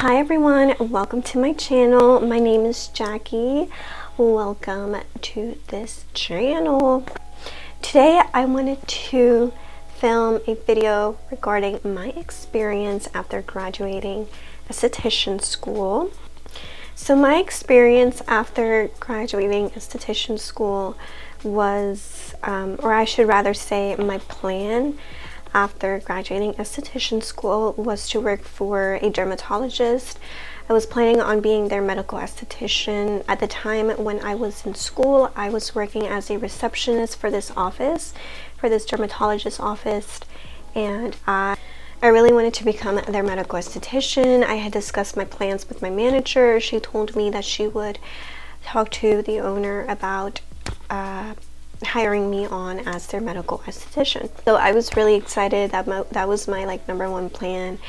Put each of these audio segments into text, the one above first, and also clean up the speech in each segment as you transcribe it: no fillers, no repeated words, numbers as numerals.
Hi everyone, welcome to my channel. My name is Jackie. Welcome to this channel. Today I wanted to film a video regarding my experience after graduating esthetician school. So my experience after graduating esthetician school was, or I should rather say my plan after graduating esthetician school was to work for a dermatologist. I was planning on being their medical esthetician. At the time when I was in school, I was working as a receptionist for this office, for this dermatologist office, and I really wanted to become their medical esthetician. I had discussed my plans with my manager. She told me that she would talk to the owner about hiring me on as their medical esthetician. So I was really excited. That was my #1 plan.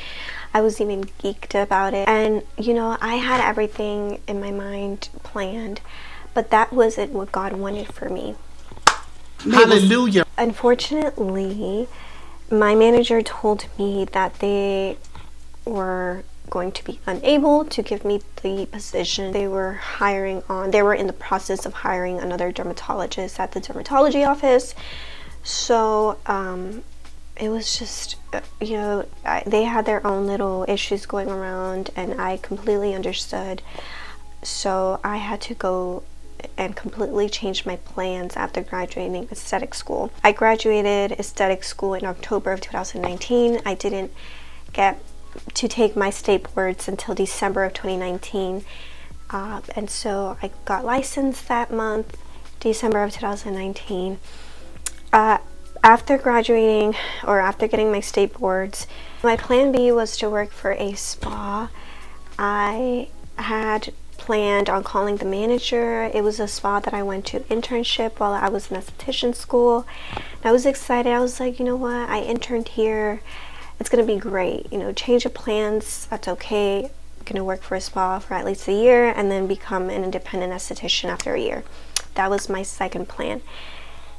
I was even geeked about it, and you know, I had everything in my mind planned, but that wasn't what God wanted for me. Hallelujah. Unfortunately, my manager told me that they were going to be unable to give me the position. They were in the process of hiring another dermatologist at the dermatology office. So it was just, you know, they had their own little issues going around, and I completely understood. So I had to go and completely change my plans after graduating aesthetic school. I graduated aesthetic school in October of 2019. I didn't get to take my state boards until December of 2019, and so I got licensed that month, December of 2019. After graduating, or after getting my state boards, my plan B was to work for a spa. I had planned on calling the manager. It was a spa that I went to internship while I was in esthetician school. I was excited. I was like, you know what, I interned here, it's gonna be great, you know, change of plans, that's okay. I'm gonna work for a spa for at least a year and then become an independent esthetician after a year. That was my second plan,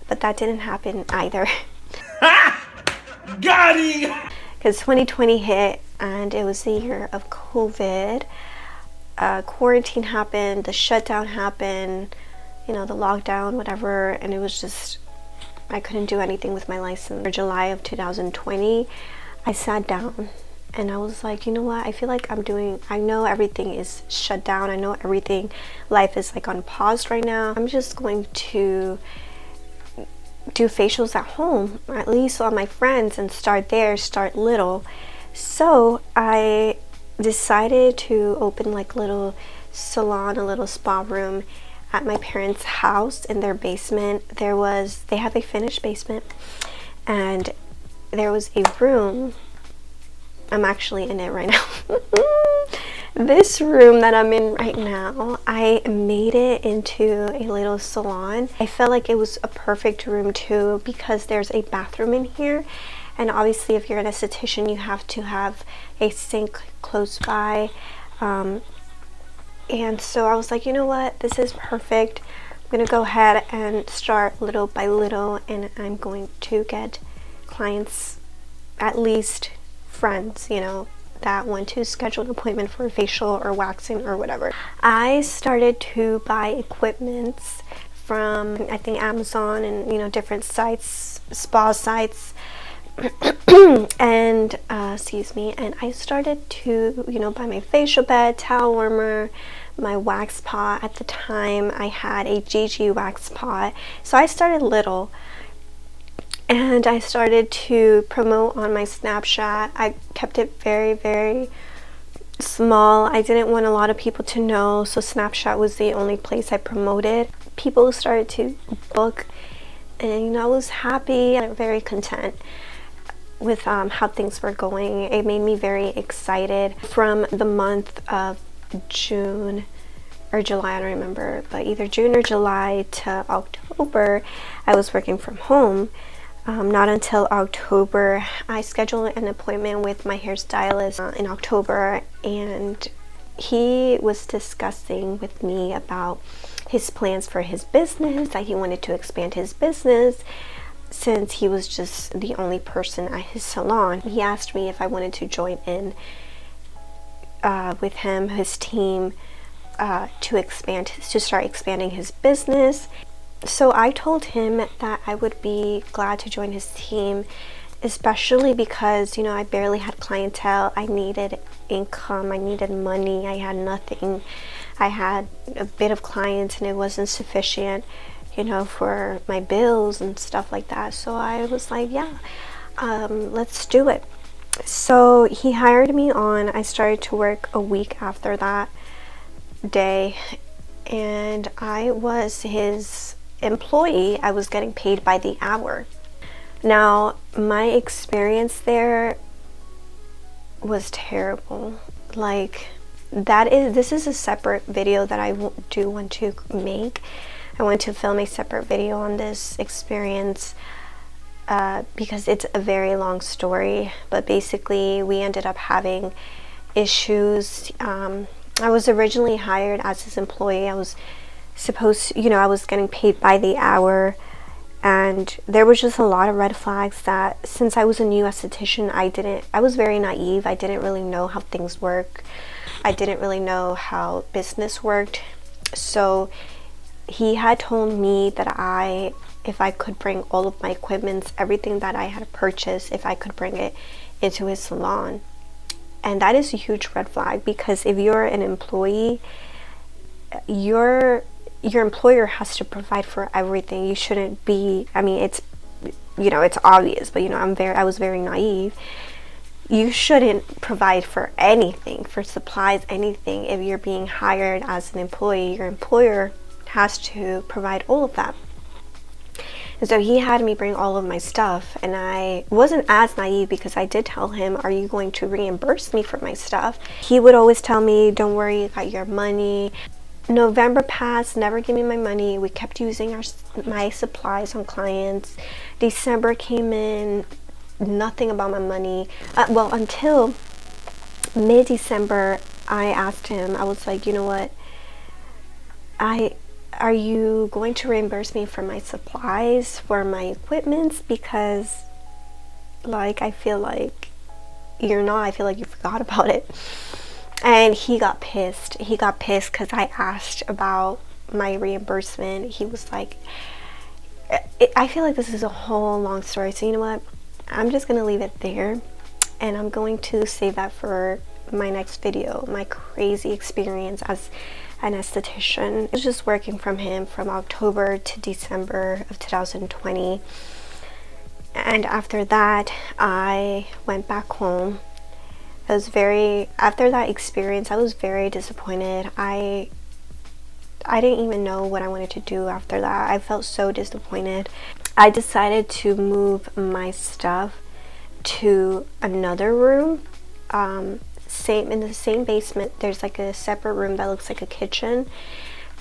but that didn't happen either. Got it! Because 2020 hit and it was the year of COVID. Quarantine happened, the shutdown happened, you know, the lockdown, whatever, and it was just, I couldn't do anything with my license. In July of 2020, I sat down and I was like, you know what, I feel like I know everything is shut down, I know everything, life is like on pause right now. I'm just going to do facials at home, or at least on my friends, and start little. So I decided to open like little salon, a little spa room at my parents' house in their basement. They have a finished basement, and there was a room. I'm actually in it right now. This room that I'm in right now, I made it into a little salon. I felt like it was a perfect room too, because there's a bathroom in here, and obviously if you're an esthetician you have to have a sink close by, and so I was like, you know what, this is perfect. I'm gonna go ahead and start little by little, and I'm going to get clients, at least friends, you know, that want to schedule an appointment for a facial or waxing or whatever. I started to buy equipments from, I think, Amazon and, you know, different sites, spa sites, and excuse me, and I started to, you know, buy my facial bed, towel warmer, my wax pot. At the time I had a GG wax pot, so I started little. And I started to promote on my Snapchat. I kept it very, very small. I didn't want a lot of people to know, so Snapchat was the only place I promoted. People started to book, and you know, I was happy and very content with how things were going. It made me very excited. From the month of June or July, I don't remember, but either June or July to October, I was working from home. Not until October, I scheduled an appointment with my hairstylist in October, and he was discussing with me about his plans for his business, that he wanted to expand his business since he was just the only person at his salon. He asked me if I wanted to join in with him, his team, to start expanding his business. So I told him that I would be glad to join his team, especially because, I barely had clientele. I needed income, I needed money, I had nothing. I had a bit of clients and it wasn't sufficient, for my bills and stuff like that. So I was like, yeah, let's do it. So he hired me on. I started to work a week after that day, and I was his employee. I was getting paid by the hour. Now, my experience there was terrible. Like, this is a separate video that I do want to make. I want to film a separate video on this experience because it's a very long story. But basically, we ended up having issues. I was originally hired as his employee. I was I was getting paid by the hour, and there was just a lot of red flags that, since I was a new esthetician, I was very naive. I didn't really know how things work. I didn't really know how business worked. So he had told me that if I could bring all of my equipment, everything that I had purchased, if I could bring it into his salon. And that is a huge red flag, because if you're an employee, your employer has to provide for everything. You shouldn't be, it's obvious, but I was very naive. You shouldn't provide for anything, for supplies, anything. If you're being hired as an employee, your employer has to provide all of that. And so he had me bring all of my stuff, and I wasn't as naive, because I did tell him, are you going to reimburse me for my stuff? He would always tell me, don't worry, you got your money. November passed, never gave me my money. We kept using my supplies on clients. December came in, nothing about my money. Until mid-December, I asked him, I was like, you know what? Are you going to reimburse me for my supplies, for my equipment? Because, I feel like you're not. I feel like you forgot about it. And he got pissed. He got pissed because I asked about my reimbursement. He was like, I feel like this is a whole long story. So you know what? I'm just going to leave it there. And I'm going to save that for my next video. My crazy experience as an esthetician. I was just working from him from October to December of 2020. And after that, I went back home. After that experience, I was very disappointed. I didn't even know what I wanted to do after that. I felt so disappointed. I decided to move my stuff to another room. In the same basement, there's like a separate room that looks like a kitchen,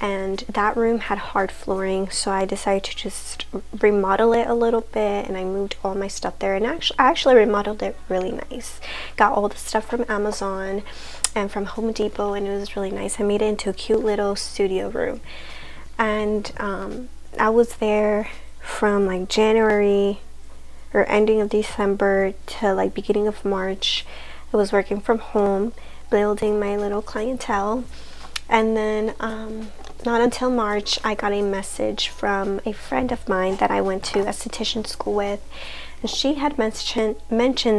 and that room had hard flooring, so I decided to just remodel it a little bit, and I moved all my stuff there. And I actually remodeled it really nice. Got all the stuff from Amazon and from Home Depot, and it was really nice. I made it into a cute little studio room. And I was there from January or ending of December to beginning of March. I was working from home, building my little clientele. And then not until March, I got a message from a friend of mine that I went to esthetician school with, and she had mentioned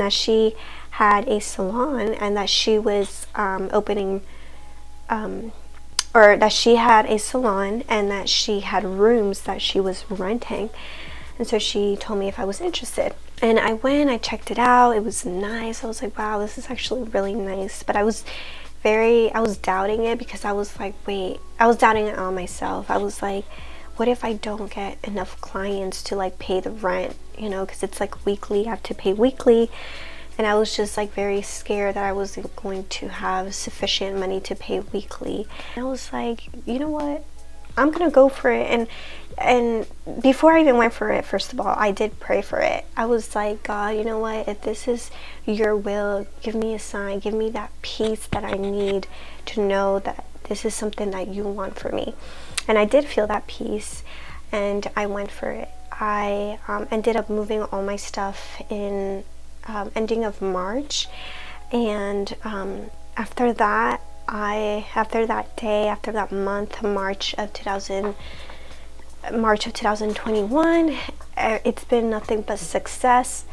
that she had a salon, and that she was opening or that she had a salon, and that she had rooms that she was renting. And so she told me if I was interested, and I went. I checked it out. It was nice. I was like, wow, this is actually really nice. But I was doubting it, because I was like, wait, I was doubting it on myself. I was like, what if I don't get enough clients to pay the rent, because it's weekly. I have to pay weekly. And I was just very scared that I wasn't going to have sufficient money to pay weekly. And I was like, you know what, I'm gonna go for it. And before I even went for it, first of all, I did pray for it. I was like, God, you know what, if this is your will, give me a sign, give me that peace that I need to know that this is something that you want for me. And I did feel that peace, and I went for it. I ended up moving all my stuff in ending of March, and after that day, after that month, March of 2021, it's been nothing but success.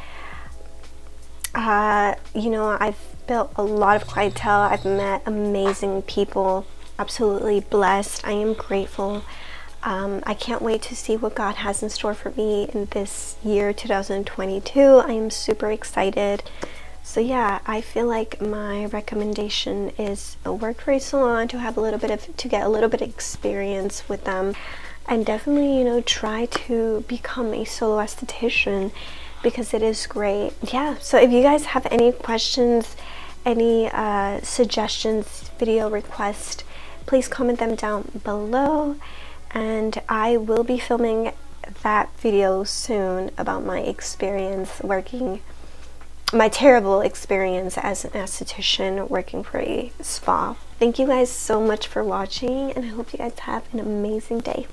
You know, I've built a lot of clientele. I've met amazing people. Absolutely blessed. I am grateful. I can't wait to see what God has in store for me in this year 2022. I am super excited. So yeah, I feel like my recommendation is work for a salon, to get a little bit of experience with them, and definitely, you know, try to become a solo esthetician, because it is great. Yeah, so if you guys have any questions, any suggestions, video requests, please comment them down below, and I will be filming that video soon about my experience my terrible experience as an esthetician working for a spa. Thank you guys so much for watching, and I hope you guys have an amazing day.